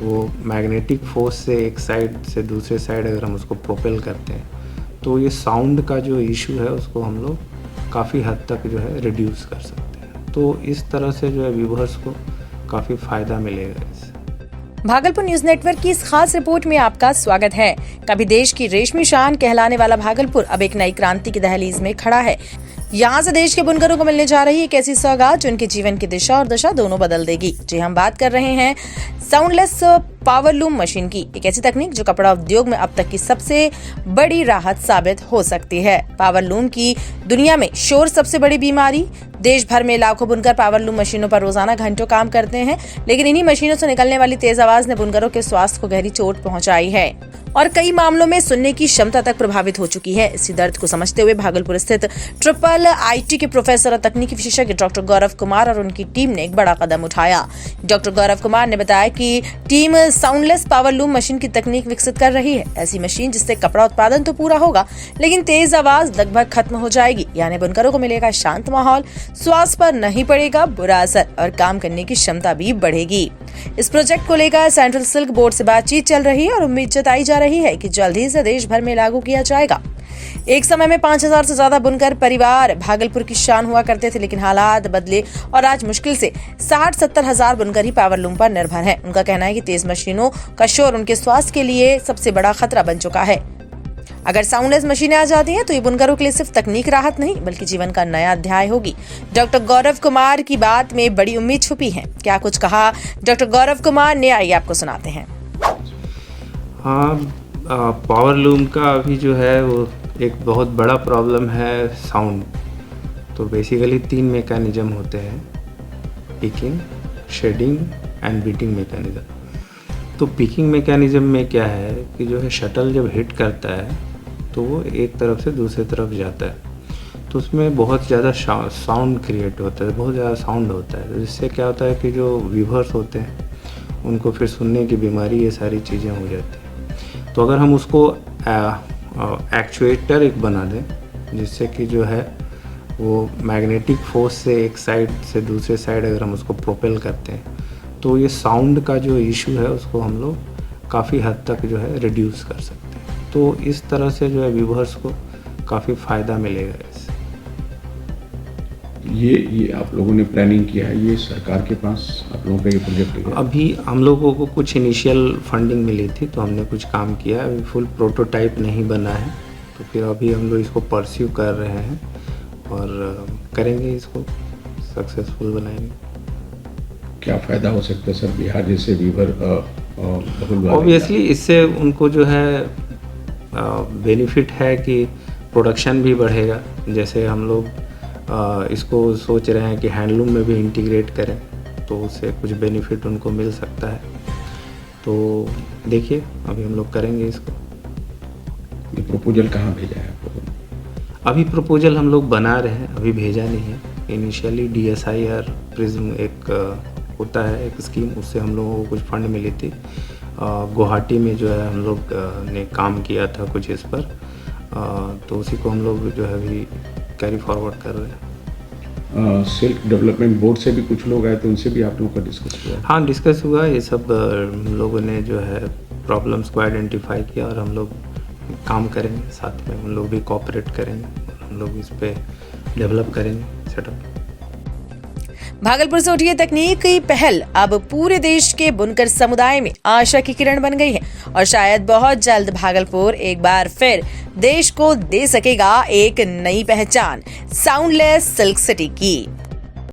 वो magnetic force से एक साइड से दूसरे साइड अगर हम उसको प्रोपेल करते हैं तो ये साउंड का जो इशू है उसको हम लोग काफ़ी हद तक जो है रिड्यूस कर सकते हैं। तो इस तरह से जो है व्यूअर्स को काफ़ी फ़ायदा मिलेगा इससे। भागलपुर न्यूज नेटवर्क की इस खास रिपोर्ट में आपका स्वागत है। कभी देश की रेशमी शान कहलाने वाला भागलपुर अब एक नई क्रांति की दहलीज में खड़ा है। यहाँ से देश के बुनकरों को मिलने जा रही एक ऐसी सौगात जो उनके जीवन की दिशा और दशा दोनों बदल देगी। जी हम बात कर रहे हैं साउंडलेस पावर लूम मशीन की, एक ऐसी तकनीक जो कपड़ा उद्योग में अब तक की सबसे बड़ी राहत साबित हो सकती है। पावर लूम की दुनिया में शोर सबसे बड़ी बीमारी। देश भर में लाखों बुनकर पावर लूम मशीनों पर रोजाना घंटों काम करते हैं, लेकिन इन्हीं मशीनों से निकलने वाली तेज आवाज ने बुनकरों के स्वास्थ्य को गहरी चोट पहुंचाई है और कई मामलों में सुनने की क्षमता तक प्रभावित हो चुकी है। इसी दर्द को समझते हुए भागलपुर स्थित IIT के प्रोफेसर और तकनीकी विशेषज्ञ डॉक्टर गौरव कुमार और उनकी टीम ने एक बड़ा कदम उठाया। डॉक्टर गौरव कुमार ने बताया कि team soundless power loom machine की तकनीक विकसित कर रही है। ऐसी मशीन जिससे कपड़ा उत्पादन तो पूरा होगा, लेकिन तेज आवाज लगभग खत्म हो जाएगी। यानी बुनकरों को मिलेगा शांत माहौल, स्वास्थ्य पर नहीं पड़ेगा बुरा असर और काम करने की क्षमता भी बढ़ेगी। इस प्रोजेक्ट को लेकर सेंट्रल सिल्क बोर्ड से बातचीत चल रही है और उम्मीद जताई जा रही है कि जल्द ही इसे देश भर में लागू किया जाएगा। एक समय में 5000 से ज्यादा बुनकर परिवार भागलपुर की शान हुआ करते थे, लेकिन हालात बदले और आज मुश्किल से 60-70 हजार बुनकर ही पावर लूम पर निर्भर हैं। उनका कहना है कि तेज मशीनों का शोर उनके स्वास्थ्य के लिए सबसे बड़ा खतरा बन चुका है। अगर साउंडलेस मशीनें आ जाती हैं तो ये बुनकरों के लिए सिर्फ तकनीक राहत नहीं बल्कि जीवन का नया अध्याय होगी। डॉक्टर गौरव कुमार की बात में बड़ी उम्मीद छुपी है। क्या कुछ कहा डॉक्टर गौरव कुमार ने, आइए आपको सुनाते हैं। हाँ, पावर लूम का अभी जो है वो एक बहुत बड़ा प्रॉब्लम है साउंड। तो बेसिकली 3 मैकेनिज्म होते हैं, picking, shedding and beating mechanism. तो पिकिंग मैकेनिज्म में क्या है कि जो है शटल जब हिट करता है तो वो एक तरफ से दूसरी तरफ जाता है, तो उसमें बहुत ज़्यादा साउंड क्रिएट होता है, बहुत ज़्यादा साउंड होता है। जिससे क्या होता है कि जो व्यूअर्स होते हैं उनको फिर सुनने की बीमारी, ये सारी चीज़ें हो जाती हैं। तो अगर हम उसको एक्चुएटर एक बना दें जिससे कि जो है वो मैग्नेटिक फोर्स से एक साइड से दूसरे साइड अगर हम उसको प्रोपेल करते हैं तो ये साउंड का जो इशू है उसको हम लोग काफ़ी हद तक जो है रिड्यूस कर सकते हैं। तो इस तरह से जो है व्यूअर्स को काफ़ी फ़ायदा मिलेगा इससे। ये आप लोगों ने प्लानिंग किया है, ये सरकार के पास आप लोगों का ये प्रोजेक्ट है? अभी हम लोगों को कुछ इनिशियल फंडिंग मिली थी तो हमने कुछ काम किया है। अभी फुल प्रोटोटाइप नहीं बना है, तो फिर अभी हम लोग इसको परस्यू कर रहे हैं और करेंगे, इसको सक्सेसफुल बनाएंगे। क्या फ़ायदा हो सकता है सर बिहार जैसे वीवर ऑब्वियसली इससे उनको जो है बेनिफिट है कि प्रोडक्शन भी बढ़ेगा। जैसे हम लोग इसको सोच रहे हैं कि हैंडलूम में भी इंटीग्रेट करें तो उससे कुछ बेनिफिट उनको मिल सकता है। तो देखिए अभी हम लोग करेंगे इसको। ये प्रपोजल कहाँ भेजा है आप लोगों ने? अभी प्रपोजल हम लोग बना रहे हैं, अभी भेजा नहीं है। इनिशियली DSIR प्रिज्म एक होता है एक स्कीम, उससे हम लोगों को कुछ फंड मिली थी। गुवाहाटी में जो है हम लोग ने काम किया था कुछ इस पर, तो उसी को हम लोग जो है अभी कैरी फॉरवर्ड कर रहे हैं। सिल्क डेवलपमेंट बोर्ड से भी कुछ लोग आए तो उनसे भी आप लोगों का डिस्कस हुआ? हाँ, डिस्कस हुआ। ये सब हम लोगों ने जो है प्रॉब्लम्स को आइडेंटिफाई किया और हम लोग काम करेंगे, साथ में हम लोग भी कोऑपरेट करेंगे, हम लोग इस पे डेवलप करेंगे सेटअप। भागलपुर से उठी तकनीक की पहल अब पूरे देश के बुनकर समुदाय में आशा की किरण बन गई है और शायद बहुत जल्द भागलपुर एक बार फिर देश को दे सकेगा एक नई पहचान साउंडलेस सिल्क सिटी की।